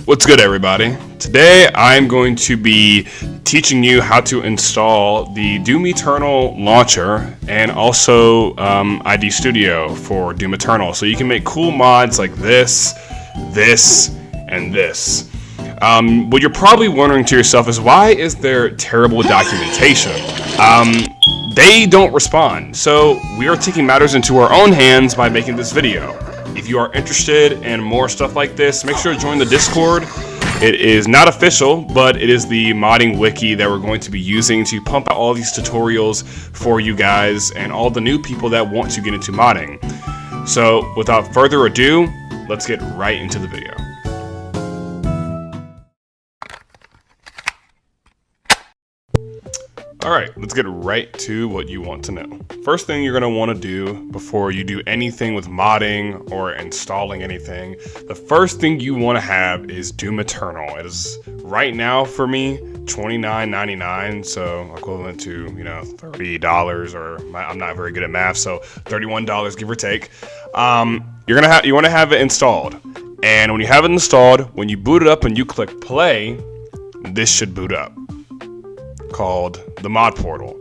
What's good, everybody? Today I'm going to be teaching you how to install the Doom Eternal launcher and also idStudio for Doom Eternal, so you can make cool mods like this, and this. What you're probably wondering to yourself is, why is there terrible documentation? They don't respond, so we are taking matters into our own hands by making this video. If you are interested in more stuff like this, make sure to join the Discord. It is not official, but it is the modding wiki that we're going to be using to pump out all these tutorials for you guys and all the new people that want to get into modding. So without further ado, let's get right into the video. Alright, let's get right to what you want to know. First thing you're going to want to do before you do anything with modding or installing anything, the first thing you want to have is Doom Eternal. It is right now for me $29.99, so equivalent to, $30, or I'm not very good at math, so $31 give or take. You want to have it installed. And when you have it installed, when you boot it up and you click play, this should boot up, called the mod portal.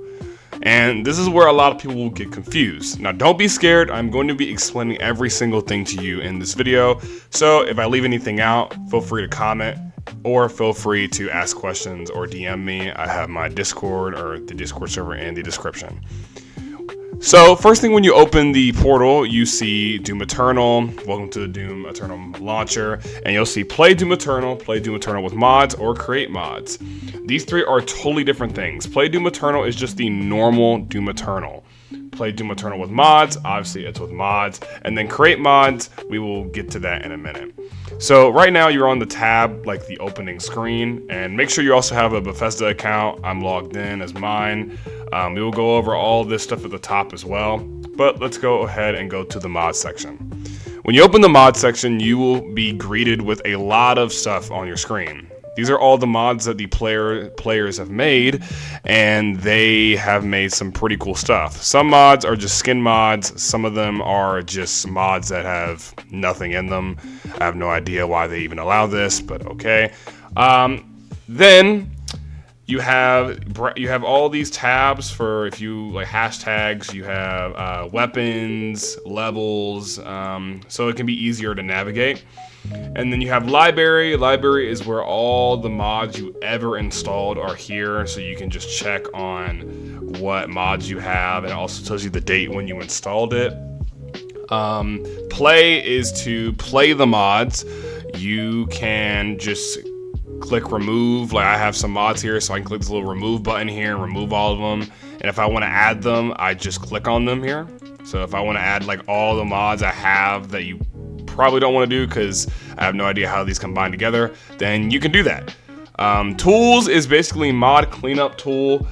And this is where a lot of people will get confused. Now, don't be scared. I'm going to be explaining every single thing to you in this video. So if I leave anything out, feel free to comment or feel free to ask questions or DM me. I have my Discord or the Discord server in the description. So first thing, when you open the portal, you see Doom Eternal. Welcome to the Doom Eternal launcher, and you'll see play Doom Eternal with mods, or create mods. These three are totally different things. Play Doom Eternal is just the normal Doom Eternal. Play Doom Eternal with mods, obviously it's with mods, and then create mods, we will get to that in a minute. So right now you're on the tab, like the opening screen, and make sure you also have a Bethesda account. I'm logged in as mine. We will go over all this stuff at the top as well, but let's go ahead and go to the mod section. When you open the mod section, you will be greeted with a lot of stuff on your screen. These are all the mods that the players have made, and they have made some pretty cool stuff. Some mods are just skin mods. Some of them are just mods that have nothing in them. I have no idea why they even allow this, but okay. Then you have all these tabs for, if you like hashtags. You have weapons, levels, so it can be easier to navigate. And then you have library. Library is where all the mods you ever installed are here, so you can just check on what mods you have, and it also tells you the date when you installed it. Play is to play the mods. You can just click remove. Like, I have some mods here, so I can click this little remove button here and remove all of them. And if I want to add them, I just click on them here. So if I want to add like all the mods I have that you probably don't want to do because I have no idea how these combine together, then you can do that. Tools is basically mod cleanup tool.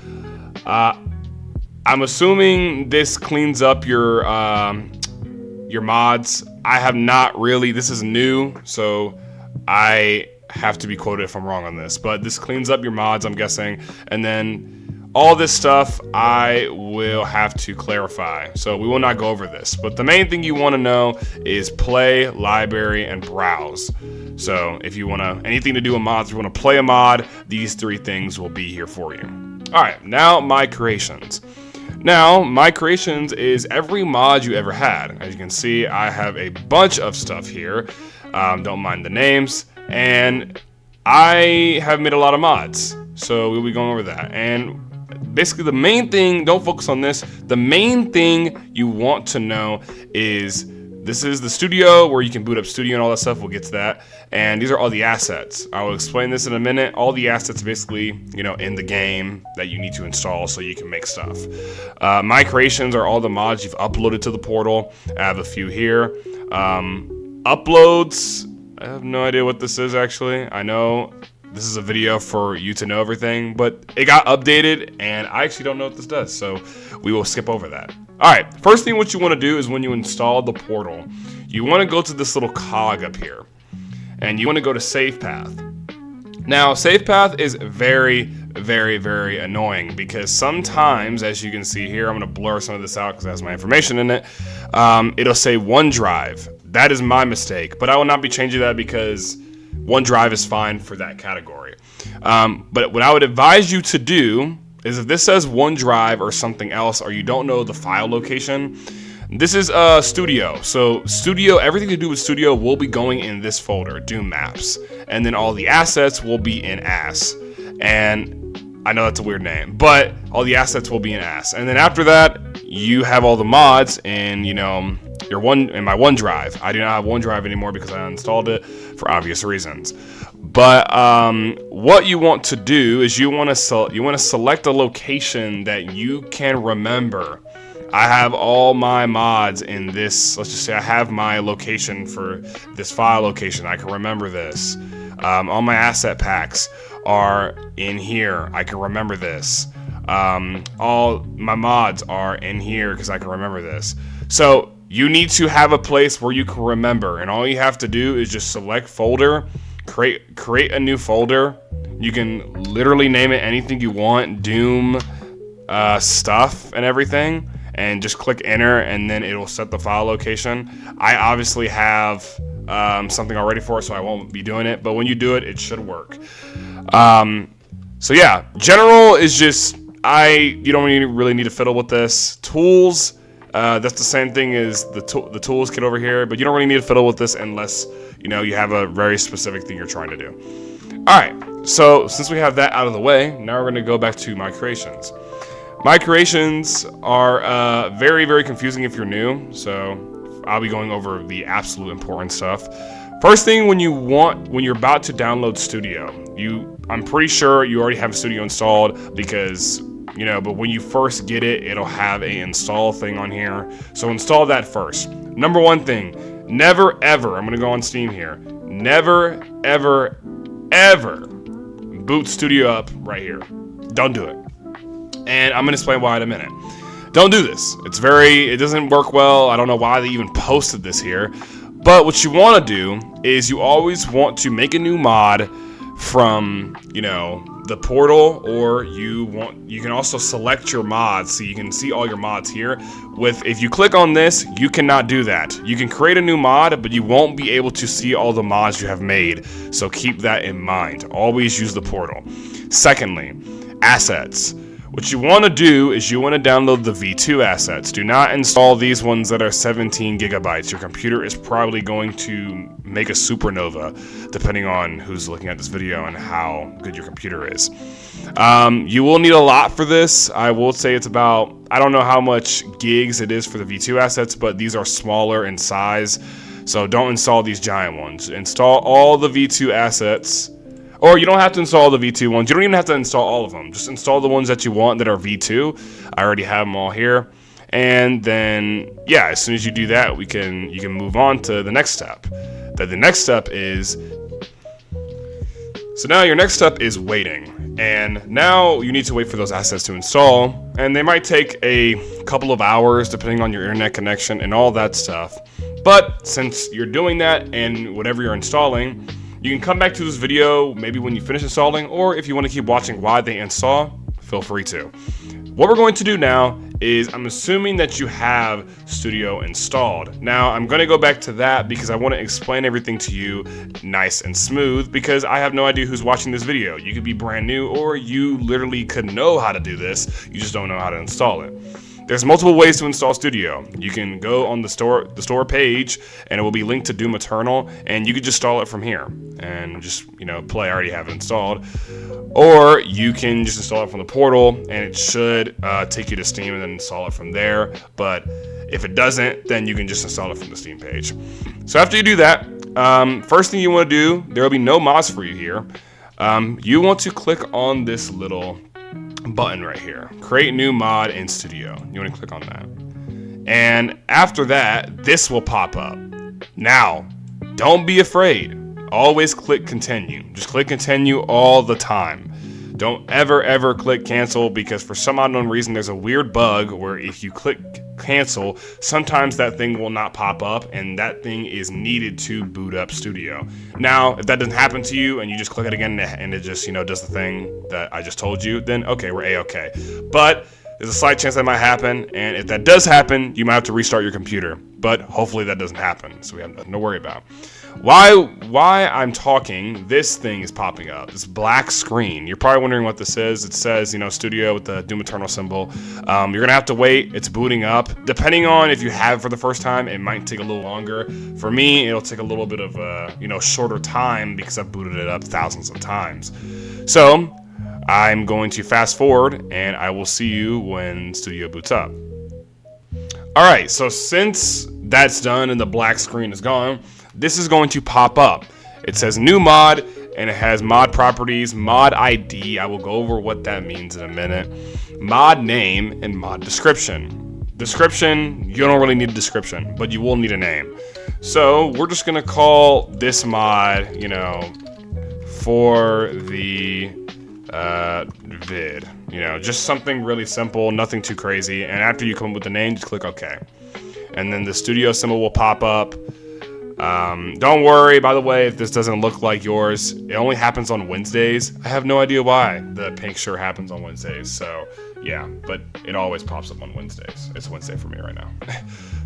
I'm assuming this cleans up your mods. I have not really, this is new, so I have to be quoted if I'm wrong on this, but this cleans up your mods, I'm guessing. And then all this stuff I will have to clarify, so we will not go over this. But the main thing you want to know is play, library, and browse. So if you want anything to do with mods, if you want to play a mod, these three things will be here for you. Alright, now my creations. Now, my creations is every mod you ever had. As you can see, I have a bunch of stuff here. Don't mind the names. And I have made a lot of mods, so we'll be going over that. And basically the main thing, don't focus on this, the main thing you want to know is, this is the studio where you can boot up studio and all that stuff. We'll get to that. And these are all the assets. I will explain this in a minute. All the assets basically, in the game that you need to install so you can make stuff. My creations are all the mods you've uploaded to the portal. I have a few here. Uploads, I have no idea what this is actually. I know this is a video for you to know everything, but it got updated and I actually don't know what this does, so we will skip over that. Alright, first thing what you want to do is, when you install the portal, you want to go to this little cog up here, and you want to go to save path. Now, save path is very, very, very annoying, because sometimes, as you can see here, I'm going to blur some of this out because it has my information in it, it'll say OneDrive. That is my mistake, but I will not be changing that because OneDrive is fine for that category. But what I would advise you to do is, if this says OneDrive or something else, or you don't know the file location, this is Studio. So Studio, everything to do with Studio will be going in this folder, Doom Maps. And then all the assets will be in AS. And I know that's a weird name, but all the assets will be in AS. And then after that, you have all the mods in, in my OneDrive. I do not have OneDrive anymore because I uninstalled it for obvious reasons. But what you want to do is you want to select a location that you can remember. I have all my mods in this. Let's just say I have my location for this file location. I can remember this. All my asset packs are in here. I can remember this. All my mods are in here because I can remember this. So you need to have a place where you can remember, and all you have to do is just select folder, create a new folder. You can literally name it anything you want, Doom stuff and everything, and just click enter, and then it'll set the file location. I obviously have something already for it, so I won't be doing it, but when you do it, it should work. So yeah, general is just, you don't really need to fiddle with this. Tools, that's the same thing as the tools kit over here, but you don't really need to fiddle with this unless you have a very specific thing you're trying to do. All right, so since we have that out of the way, now we're going to go back to my creations. My creations are very, very confusing if you're new, so I'll be going over the absolute important stuff. First thing, when you're about to download Studio, I'm pretty sure you already have Studio installed because, but when you first get it, it'll have a install thing on here. So install that first. Number one thing, never ever, I'm gonna go on Steam here, never ever ever boot Studio up right here. Don't do it. And I'm gonna explain why in a minute. Don't do this. It doesn't work well. I don't know why they even posted this here. But what you want to do is you always want to make a new mod from, the portal, or you can also select your mods so you can see all your mods here. If you click on this, you cannot do that. You can create a new mod, but you won't be able to see all the mods you have made. So keep that in mind. Always use the portal. Secondly, assets. What you want to do is you want to download the V2 assets. Do not install these ones that are 17 gigabytes. Your computer is probably going to make a supernova, depending on who's looking at this video and how good your computer is. You will need a lot for this. I will say it's about, I don't know how much gigs it is for the V2 assets, but these are smaller in size. So don't install these giant ones. Install all the V2 assets. Or you don't have to install the V2 ones. You don't even have to install all of them. Just install the ones that you want that are V2. I already have them all here. And then, yeah, as soon as you do that, you can move on to the next step. The next step is, so now your next step is waiting. And now you need to wait for those assets to install. And they might take a couple of hours depending on your internet connection and all that stuff. But since you're doing that and whatever you're installing, you can come back to this video maybe when you finish installing, or if you want to keep watching while they install, feel free to. What we're going to do now is, I'm assuming that you have Studio installed. Now, I'm going to go back to that because I want to explain everything to you nice and smooth, because I have no idea who's watching this video. You could be brand new, or you literally could know how to do this, you just don't know how to install it. There's multiple ways to install Studio. You can go on the store page, and it will be linked to Doom Eternal, and you can just install it from here and just play. I already have it installed. Or you can just install it from the portal, and it should take you to Steam and then install it from there. But if it doesn't, then you can just install it from the Steam page. So after you do that, first thing you want to do, there will be no mods for you here. You want to click on this little button right here, create new mod in Studio. You want to click on that, and after that, this will pop up. Now, don't be afraid. Always click continue. Just click continue all the time. Don't ever click cancel, because for some unknown reason there's a weird bug where if you click cancel, sometimes that thing will not pop up, and that thing is needed to boot up Studio. Now, if that doesn't happen to you and you just click it again and it just does the thing that I just told you, then okay, we're A-okay. But There's a slight chance that might happen, and if that does happen, you might have to restart your computer. But hopefully that doesn't happen, so we have nothing to worry about. Why I'm talking, this thing is popping up. This black screen. You're probably wondering what this is. It says, Studio with the Doom Eternal symbol. You're going to have to wait. It's booting up. Depending on if you have it for the first time, it might take a little longer. For me, it'll take a little bit of shorter time because I've booted it up thousands of times. So I'm going to fast forward, and I will see you when Studio boots up. All right, so since that's done and the black screen is gone, this is going to pop up. It says new mod, and it has mod properties, mod ID. I will go over what that means in a minute. Mod name and mod description. Description, you don't really need a description, but you will need a name. So we're just gonna call this mod, for the vid. Just something really simple, nothing too crazy. And after you come up with the name, just click OK. And then the studio symbol will pop up. Don't worry, by the way, if this doesn't look like yours, it only happens on Wednesdays. I have no idea why the pink shirt happens on Wednesdays. So yeah, but it always pops up on Wednesdays. It's Wednesday for me right now.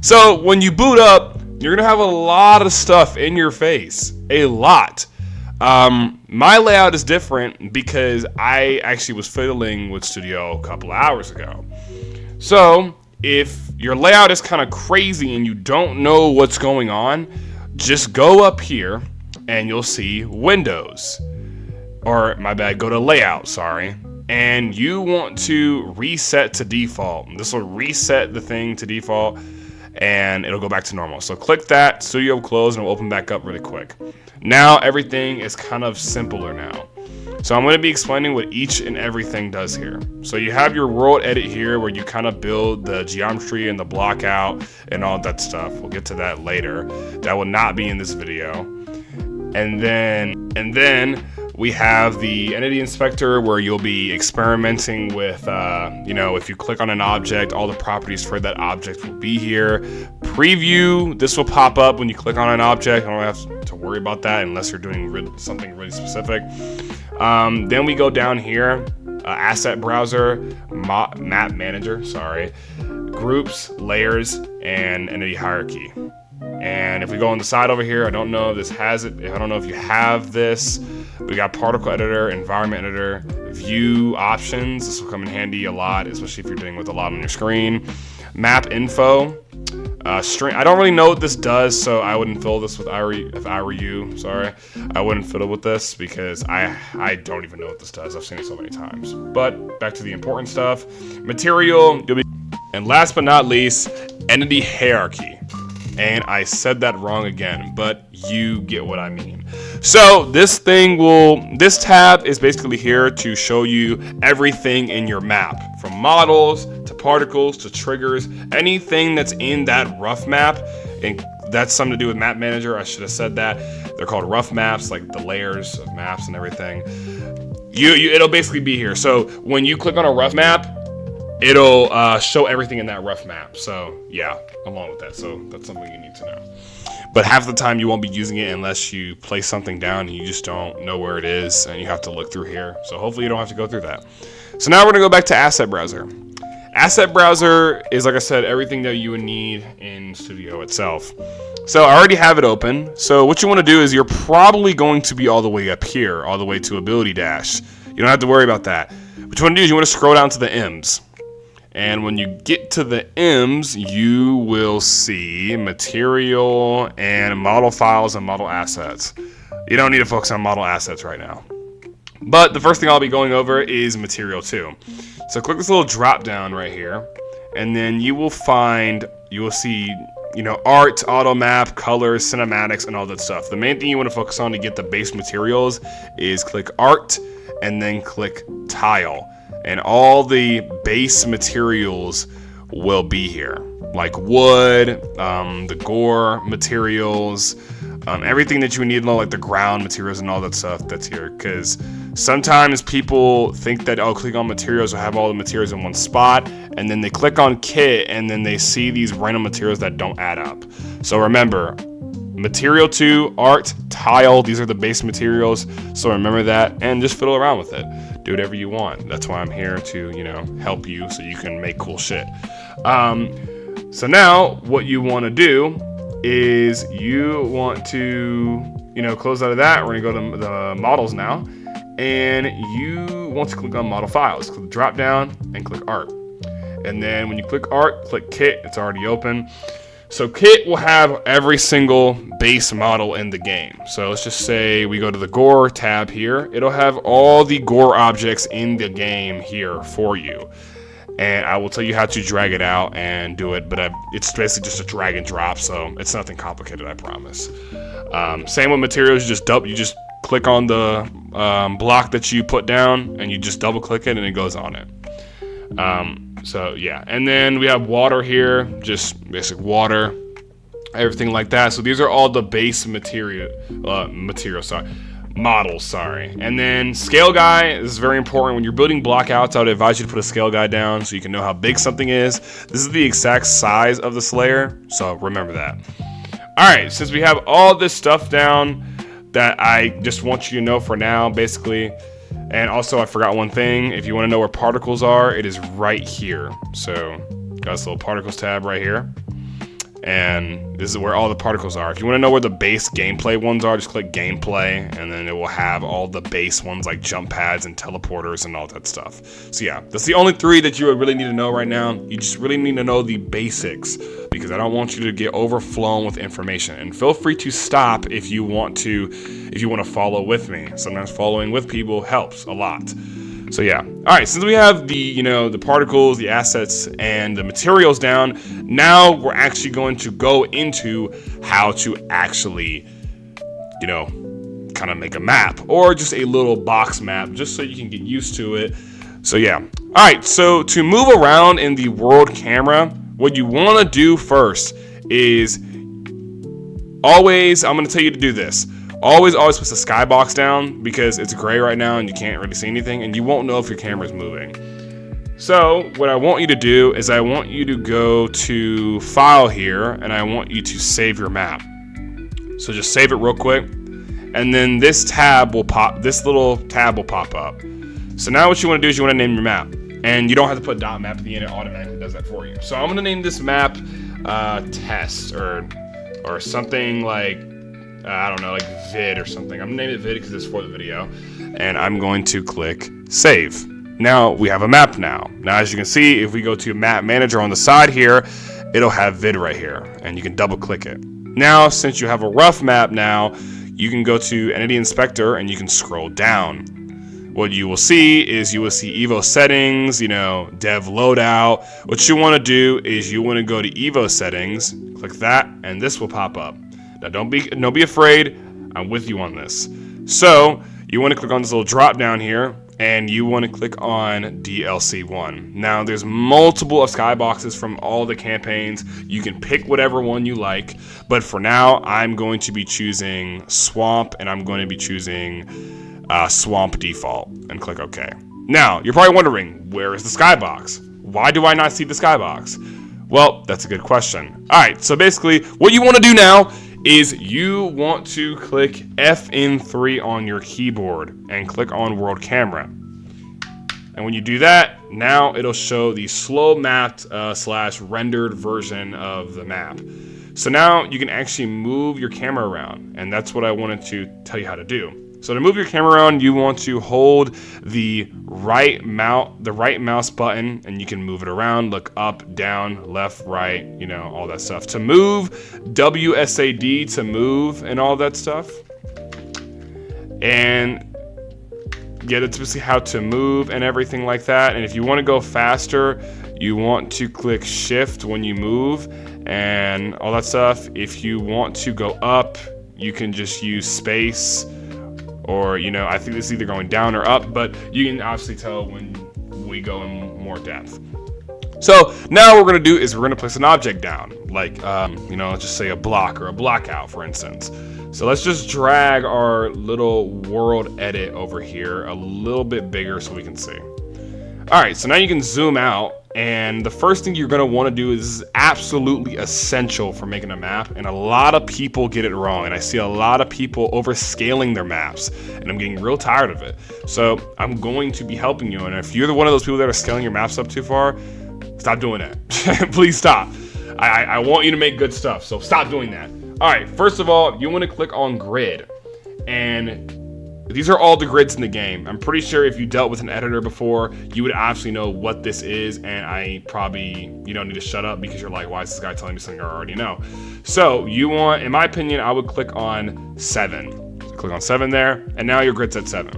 So when you boot up, you're gonna have a lot of stuff in your face, a lot. My layout is different because I actually was fiddling with Studio a couple of hours ago. So if your layout is kind of crazy and you don't know what's going on, just go up here and you'll see Windows, or my bad, go to Layout, sorry. And you want to reset to default. This will reset the thing to default and it'll go back to normal. So click that, Studio will close and it'll open back up really quick. Now everything is kind of simpler now. So I'm going to be explaining what each and everything does here. So you have your world edit here where you kind of build the geometry and the block out and all that stuff. We'll get to that later. That will not be in this video. And then we have the entity inspector where you'll be experimenting with, if you click on an object, all the properties for that object will be here. Preview, this will pop up when you click on an object. I don't have to worry about that unless you're doing something really specific. Then we go down here, asset browser, map manager, groups, layers, and entity hierarchy. And if we go on the side over here, I don't know if this has it. I don't know if you have this. We got particle editor, environment editor, view options. This will come in handy a lot, especially if you're dealing with a lot on your screen. Map info, string. I don't really know what this does, so I wouldn't fill this with if I were you. I wouldn't fiddle with this because I don't even know what this does. I've seen it so many times. But back to the important stuff. Material, and last but not least, entity hierarchy. And I said that wrong again, but you get what I mean. So this tab is basically here to show you everything in your map, from models to particles to triggers, anything that's in that rough map. And that's something to do with Map Manager. I should have said that. They're called rough maps, like the layers of maps and everything. It'll basically be here. So when you click on a rough map, it'll show everything in that rough map. So yeah, along with that. So that's something you need to know. But half the time you won't be using it unless you place something down and you just don't know where it is and you have to look through here. So hopefully you don't have to go through that. So now we're gonna go back to Asset Browser. Asset Browser is, like I said, everything that you would need in Studio itself. So I already have it open. So what you want to do is you're probably going to be all the way up here, all the way to Ability Dash. You don't have to worry about that. What you want to do is you want to scroll down to the M's. And when you get to the M's, you will see material and model files and model assets. You don't need to focus on model assets right now. But the first thing I'll be going over is material 2. So click this little drop down right here, and then you will see, art, auto map, colors, cinematics, and all that stuff. The main thing you want to focus on to get the base materials is click art and then click tile. And all the base materials will be here, like wood, the gore materials, everything that you need to know, like the ground materials and all that stuff that's here. Because sometimes people think that, click on materials will have all the materials in one spot, and then they click on kit and then they see these random materials that don't add up. So remember, material 2, art, tile, these are the base materials. So remember that and just fiddle around with it. do whatever you want. That's why I'm here to, you know, help you so you can make cool shit. So now what you want to do is you want to, you know, close out of that. We're gonna go to the models now, and you want to click on model files. Click drop down and click art. And then when you click art, click kit. It's already open. So kit will have every single base model in the game. So let's just say we go to the gore tab here. It'll have all the gore objects in the game here for you. And I will tell you how to drag it out and do it, but it's basically just a drag and drop, so it's nothing complicated, I promise. Same with materials. You just click on the block that you put down, and you just double click it, and it goes on it. So yeah, and then we have water here, just basic water, everything like that. So these are all the base models. And then scale guy is very important. When you're building block outs, I would advise you to put a scale guy down so you can know how big something is. This is the exact size of the Slayer, so remember that. All right, since we have all this stuff down that I just want you to know for now, basically. And also, I forgot one thing. If you want to know where particles are, it is right here. So, got this little particles tab right here. And this is where all the particles are. If you want to know where the base gameplay ones are, just click gameplay, and then it will have all the base ones like jump pads and teleporters and all that stuff. So yeah, that's the only 3 that you would really need to know right now. You just really need to know the basics, because I don't want you to get overflown with information. And feel free to stop if you want to follow with me. Sometimes following with people helps a lot. So yeah. All right, since we have the particles, the assets, and the materials down, now we're actually going to go into how to actually, kind of make a map, or just a little box map, just so you can get used to it. So yeah. All right, so to move around in the world camera, what you want to do first is I'm going to tell you to do this. Always put the skybox down, because it's gray right now and you can't really see anything, and you won't know if your camera's moving. So what I want you to do is I want you to go to File here, and I want you to save your map. So just save it real quick, and then this little tab will pop up. So now what you want to do is you want to name your map, and you don't have to put .map at the end. It automatically does that for you. So I'm going to name this map test or something like, I don't know, like vid or something. I'm gonna name it vid because it's for the video. And I'm going to click save. Now we have a map now. Now, as you can see, if we go to map manager on the side here, it'll have vid right here, and you can double click it. Now, since you have a rough map now, you can go to entity inspector and you can scroll down. What you will see is Evo settings, dev loadout. What you want to do is you want to go to Evo settings, click that, and this will pop up. Now don't be afraid, I'm with you on this. So you want to click on this little drop down here, and you want to click on DLC1. Now there's multiple of skyboxes from all the campaigns. You can pick whatever one you like, but for now I'm going to be choosing Swamp, and I'm going to be choosing Swamp default, and click OK. Now you're probably wondering, where is the skybox? Why do I not see the skybox? Well, that's a good question. All right, so basically what you want to do now is you want to click FN3 on your keyboard and click on world camera. And when you do that, now it'll show the slow mapped / rendered version of the map. So now you can actually move your camera around, and that's what I wanted to tell you how to do. So to move your camera around, you want to hold the right mouse button, and you can move it around, look up, down, left, right, all that stuff. To move, WSAD to move, and all that stuff. And yeah, that's basically how to move and everything like that. And if you want to go faster, you want to click shift when you move and all that stuff. If you want to go up, you can just use space. Or, I think this is either going down or up, but you can obviously tell when we go in more depth. So now what we're going to do is we're going to place an object down, like, let's just say a block or a blockout, for instance. So let's just drag our little world edit over here a little bit bigger so we can see. All right, so now you can zoom out And the first thing you're going to want to do is absolutely essential for making a map. And a lot of people get it wrong. And I see a lot of people overscaling their maps. And I'm getting real tired of it. So I'm going to be helping you. And if you're one of those people that are scaling your maps up too far, stop doing that. Please stop. I want you to make good stuff. So stop doing that. All right. First of all, you want to click on grid. And these are all the grids in the game. I'm pretty sure if you dealt with an editor before, you would obviously know what this is, and you don't need to shut up because you're like, why is this guy telling me something I already know? So you want, in my opinion, I would click on 7. So click on 7 there, and now your grid's at 7.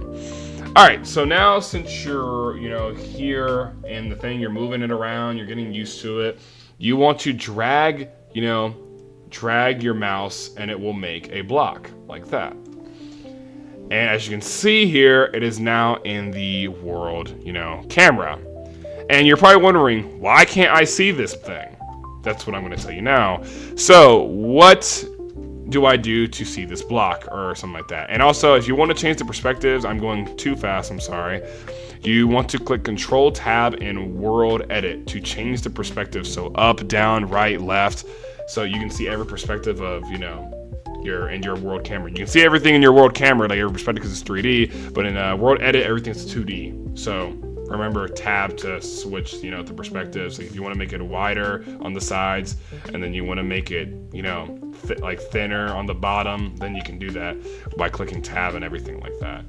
All right, so now since you're, here in the thing, you're moving it around, you're getting used to it, you want to drag your mouse, and it will make a block like that. And as you can see here, it is now in the world, camera. And you're probably wondering, why can't I see this thing? That's what I'm going to tell you now. So what do I do to see this block or something like that? And also, if you want to change the perspectives, I'm going too fast, I'm sorry. You want to click Control Tab in World Edit to change the perspective. So up, down, right, left. So you can see every perspective of, your world camera. You can see everything in your world camera, like every perspective, because it's 3D, but in World Edit, everything's 2D. So remember tab to switch, the perspectives. Like if you want to make it wider on the sides, and then you want to make it, thinner on the bottom, then you can do that by clicking tab and everything like that.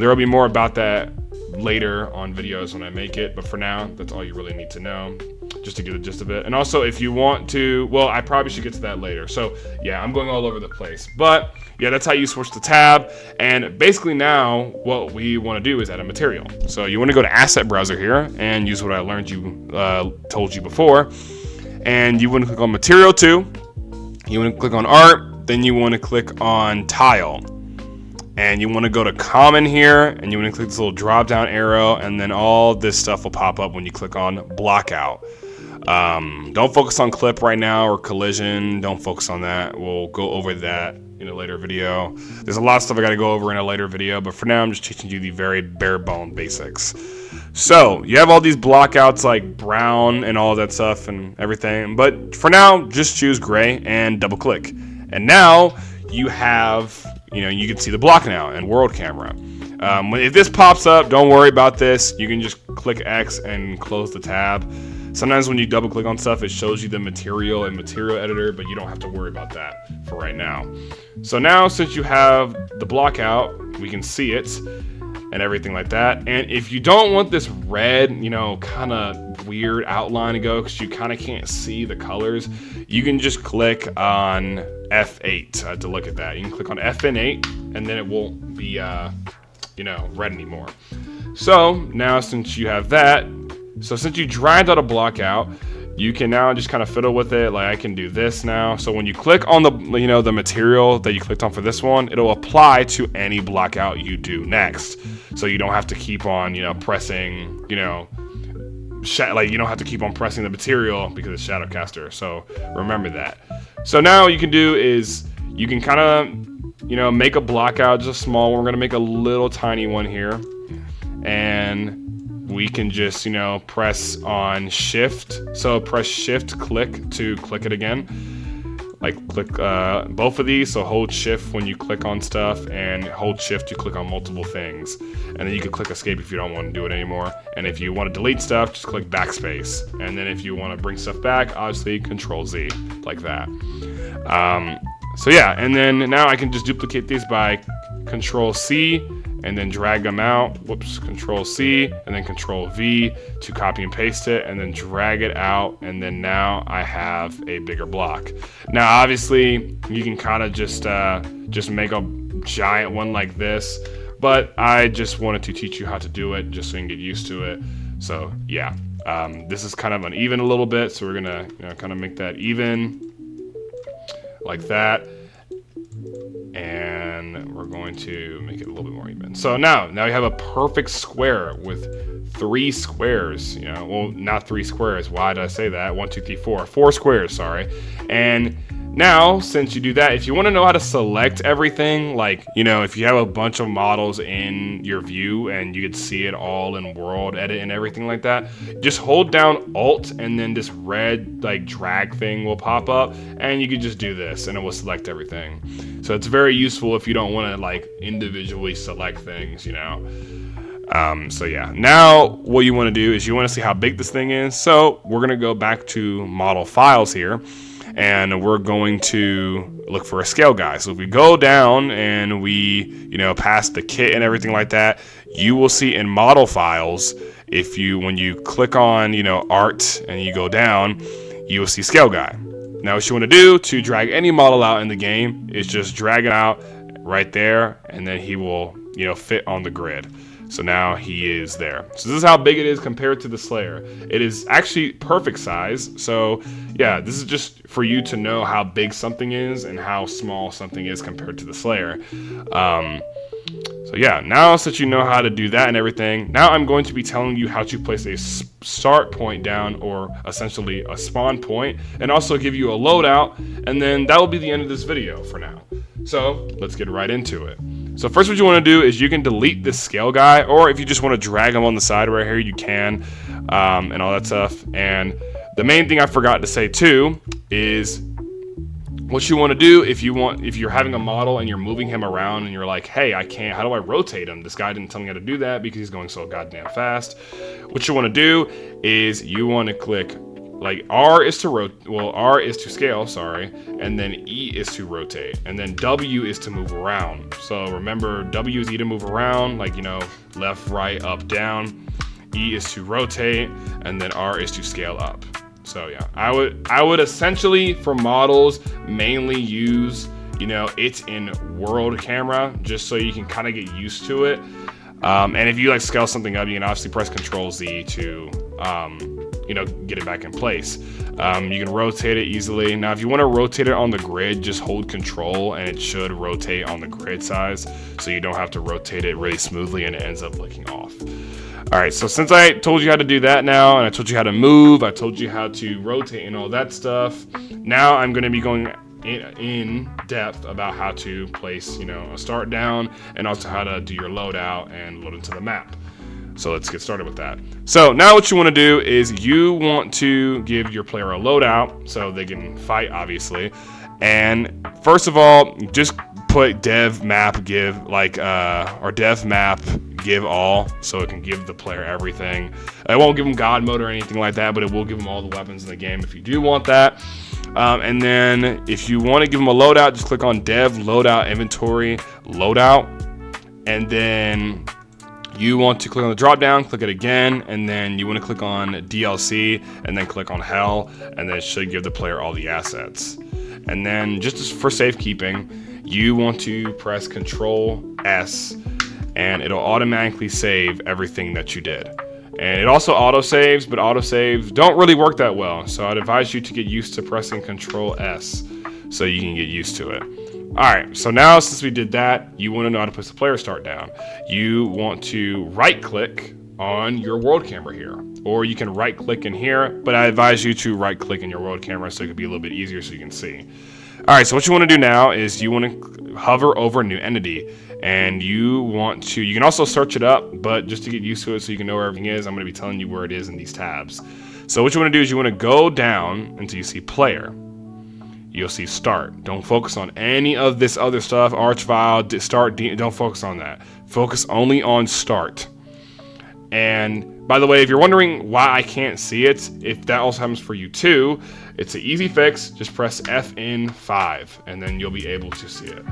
There will be more about that later on videos when I make it, but for now, that's all you really need to know, just to get the gist of it. And also, if you want to, well, I probably should get to that later. So yeah, I'm going all over the place, but yeah, that's how you switch the tab. And basically now what we want to do is add a material. So you want to go to Asset Browser here and use what I told you before. And you want to click on Material 2. You want to click on Art. Then you want to click on Tile. And you want to go to Common here, and you want to click this little drop down arrow, and then all this stuff will pop up when you click on Blockout. Don't focus on clip right now or collision. Don't focus on that. We'll go over that in a later video. There's a lot of stuff I got to go over in a later video, but for now I'm just teaching you the very bare bone basics. So you have all these blockouts like brown and all that stuff and everything, but for now just choose gray and double click. And now you have, you can see the block now in world camera. If this pops up, don't worry about this. You can just click X and close the tab. Sometimes when you double click on stuff, it shows you the material and material editor, but you don't have to worry about that for right now. So now, since you have the block out, we can see it and everything like that. And if you don't want this red, kind of weird outline to go, because you kind of can't see the colors, you can just click on F8 to look at that. You can click on FN8, and then it won't be, red anymore. So now, since you have that, since you dragged out a block out, you can now just kind of fiddle with it. Like I can do this now. So when you click on the, the material that you clicked on for this one, it'll apply to any block out you do next. So you don't have to keep on, pressing, you don't have to keep on pressing the material because it's Shadowcaster. So remember that. So now what you can do is you can kind of, make a block out, just a small one. We're going to make a little tiny one here. And we can just, press on shift. So press shift click to click it again. Like click both of these. So hold shift when you click on stuff, and hold shift to click on multiple things. And then you can click escape if you don't want to do it anymore. And if you want to delete stuff, just click backspace. And then if you want to bring stuff back, obviously Control Z, like that. So yeah, and then now I can just duplicate these by Control C and then drag them out. Whoops, Control C and then Control V to copy and paste it, and then drag it out. And then now I have a bigger block. Now, obviously, you can kind of just make a giant one like this, but I just wanted to teach you how to do it just so you can get used to it. So yeah, this is kind of uneven a little bit, so we're gonna kind of make that even like that. And we're going to make it a little bit more even. So now you have a perfect square with 3 squares, well, not 3 squares. Why did I say that? 1, 2, 3, 4. 4 squares, sorry. And Now, since you do that, if you want to know how to select everything, like, if you have a bunch of models in your view and you could see it all in world edit and everything like that, just hold down Alt and then this red like drag thing will pop up and you can just do this and it will select everything. So it's very useful if you don't want to like individually select things, So yeah, now what you want to do is you want to see how big this thing is. So we're going to go back to model files here. And we're going to look for a scale guide. So if we go down and we, past the kit and everything like that, you will see in model files, when you click on, art and you go down, you will see scale guide. Now what you want to do to drag any model out in the game is just drag it out right there, and then he will, fit on the grid. So now he is there. So this is how big it is compared to the Slayer. It is actually perfect size. So yeah, this is just for you to know how big something is and how small something is compared to the Slayer. So yeah, now since you know how to do that and everything, now I'm going to be telling you how to place a start point down, or essentially a spawn point, and also give you a loadout, and then that will be the end of this video for now. So let's get right into it. So first what you want to do is you can delete this scale guy, or if you just want to drag him on the side right here, you can, and all that stuff. And the main thing I forgot to say too is what you want to do if you're having a model and you're moving him around and you're like, hey, how do I rotate him? This guy didn't tell me how to do that because he's going so goddamn fast. What you want to do is you want to click, like, R is to scale, sorry, and then E is to rotate, and then W is to move around. So remember, W is E to move around, like, left, right, up, down. E is to rotate, and then R is to scale up. So yeah, I would essentially, for models, mainly use, it's in world camera, just so you can kind of get used to it. And if you like scale something up, you can obviously press Control Z to get it back in place. You can rotate it easily. Now if you want to rotate it on the grid, just hold Control and it should rotate on the grid size, so you don't have to rotate it really smoothly and it ends up looking off. Alright, so since I told you how to do that now, and I told you how to move, I told you how to rotate and all that stuff, now I'm going to be going in depth about how to place, a start down, and also how to do your loadout and load into the map. So let's get started with that. So now what you want to do is you want to give your player a loadout so they can fight, obviously. And first of all, just put dev map give all, so it can give the player everything. It won't give them God mode or anything like that, but it will give them all the weapons in the game if you do want that. And then if you want to give them a loadout, just click on dev loadout inventory loadout, and then you want to click on the drop down, click it again, and then you want to click on DLC and then click on Hell, and then it should give the player all the assets. And then just for safekeeping, you want to press Control S, and it'll automatically save everything that you did. And it also auto-saves, but auto-saves don't really work that well. So I'd advise you to get used to pressing Control S so you can get used to it. Alright, so now since we did that, you want to know how to place the player start down. You want to right-click on your world camera here, or you can right-click in here, but I advise you to right-click in your world camera so it can be a little bit easier so you can see. Alright, so what you want to do now is you want to hover over new entity, and you can also search it up, but just to get used to it so you can know where everything is, I'm going to be telling you where it is in these tabs. So what you want to do is you want to go down until you see player. You'll see start. Don't focus on any of this other stuff, arch file, start, don't focus on that. Focus only on start. And by the way, if you're wondering why I can't see it, if that also happens for you too, it's an easy fix. Just press F5 and then you'll be able to see it.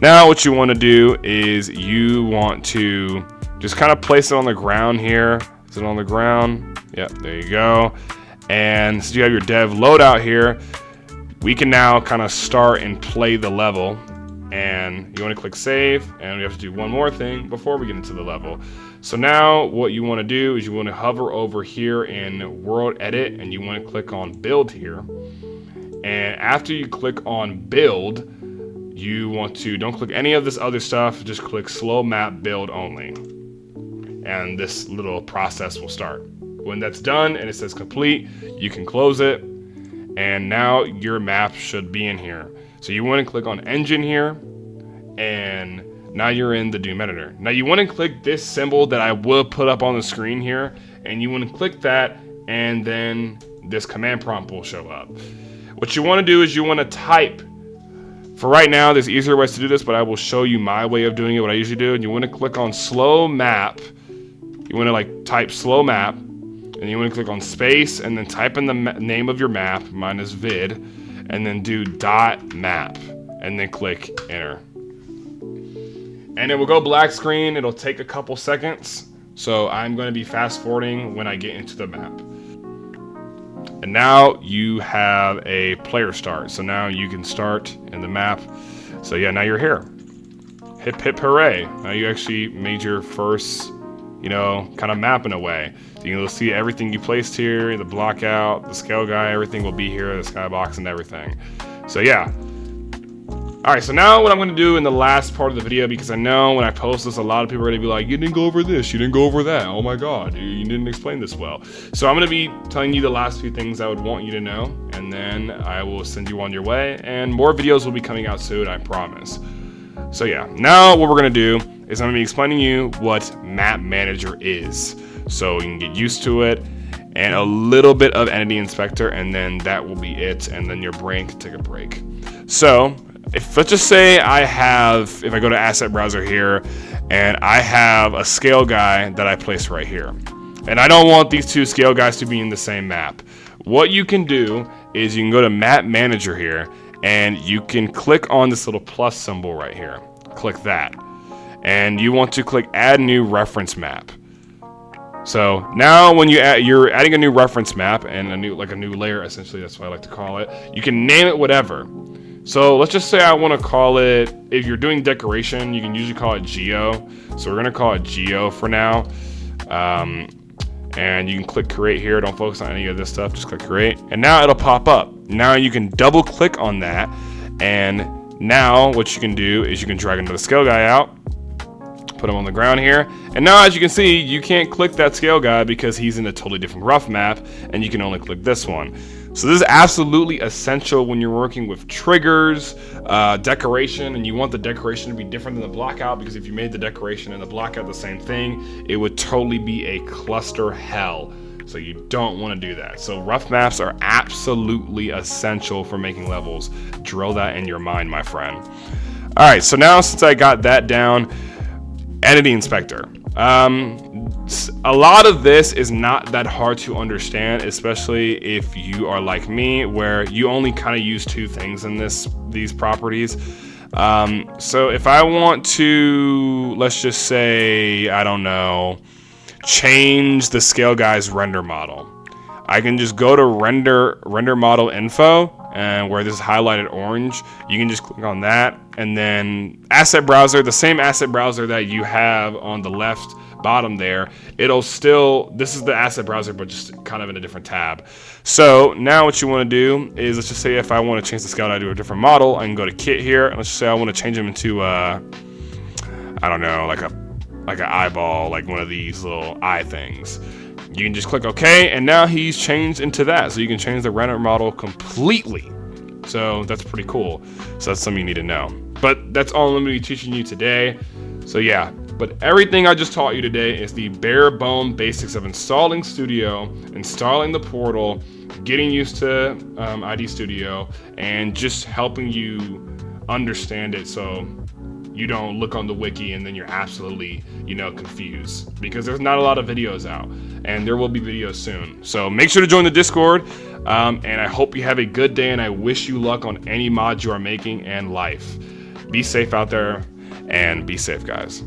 Now what you want to do is you want to just kind of place it on the ground here. Is it on the ground? Yep, there you go. And so you have your dev loadout here. We can now kind of start and play the level, and you want to click save, and we have to do one more thing before we get into the level. So now what you want to do is you want to hover over here in world edit, and you want to click on build here. And after you click on build, you want to, don't click any of this other stuff, just click slow map build only. And this little process will start. When that's done and it says complete, you can close it. and now your map should be in here. So you want to click on engine here, and now you're in the Doom editor. Now you want to click this symbol that I will put up on the screen here, and you want to click that, and then this command prompt will show up. What you want to do is you want to type. For right now, there's easier ways to do this, but I will show you my way of doing it, what I usually do. And you want to click on slow map. You want to like type slow map, and you want to click on space, and then type in the name of your map. Mine is vid, and then do .map, and then click enter. And it will go black screen. It'll take a couple seconds. So I'm going to be fast forwarding when I get into the map. And now you have a player start. So now you can start in the map. So yeah, now you're here. Hip hip hooray. Now you actually made your first, kind of map in a way. So you'll see everything you placed here, the block out, the scale guy, everything will be here, the skybox and everything. So yeah. Alright, so now what I'm going to do in the last part of the video, because I know when I post this, a lot of people are going to be like, you didn't go over this, you didn't go over that, oh my god, you didn't explain this well. So I'm going to be telling you the last few things I would want you to know, and then I will send you on your way, and more videos will be coming out soon, I promise. So yeah, now what we're going to do is I'm going to be explaining you what Map Manager is, so you can get used to it, and a little bit of Entity Inspector, and then that will be it, and then your brain can take a break. So, let's just say if I go to Asset Browser here, and I have a scale guy that I placed right here, and I don't want these two scale guys to be in the same map. What you can do is you can go to Map Manager here, and you can click on this little plus symbol right here. Click that. And you want to click Add New Reference Map. So now when you're adding a new reference map, and a new layer, essentially, that's what I like to call it, you can name it whatever. So let's just say I want to call it, if you're doing decoration, you can usually call it Geo. So we're going to call it Geo for now. And you can click create here. Don't focus on any of this stuff. Just click create. And now it'll pop up. Now you can double click on that. And now what you can do is you can drag another scale guy out. Put him on the ground here. And now as you can see, you can't click that scale guy because he's in a totally different rough map. And you can only click this one. So this is absolutely essential when you're working with triggers, decoration, and you want the decoration to be different than the blockout, because if you made the decoration and the blockout the same thing, it would totally be a cluster hell. So you don't want to do that. So rough maps are absolutely essential for making levels. Drill that in your mind, my friend. All right, so now since I got that down, Entity Inspector. A lot of this is not that hard to understand, especially if you are like me, where you only kind of use two things in these properties. So if I want to, let's just say, I don't know, change the scale guy's render model, I can just go to render model info, and where this is highlighted orange, you can just click on that, and then asset browser, the same asset browser that you have on the left bottom there, this is the asset browser, but just kind of in a different tab. So now what you want to do is, let's just say if I want to change the scale to a different model, I can go to kit here, and let's just say I want to change them into I don't know, like an eyeball, like one of these little eye things. You can just click OK, and now he's changed into that. So you can change the render model completely. So that's pretty cool. So that's something you need to know. But that's all I'm going to be teaching you today. So yeah, but everything I just taught you today is the bare bone basics of installing Studio, installing the portal, getting used to idStudio, and just helping you understand it so you don't look on the wiki and then you're absolutely, confused, because there's not a lot of videos out, and there will be videos soon. So make sure to join the Discord, and I hope you have a good day, and I wish you luck on any mods you are making and life. Be safe out there, and be safe, guys.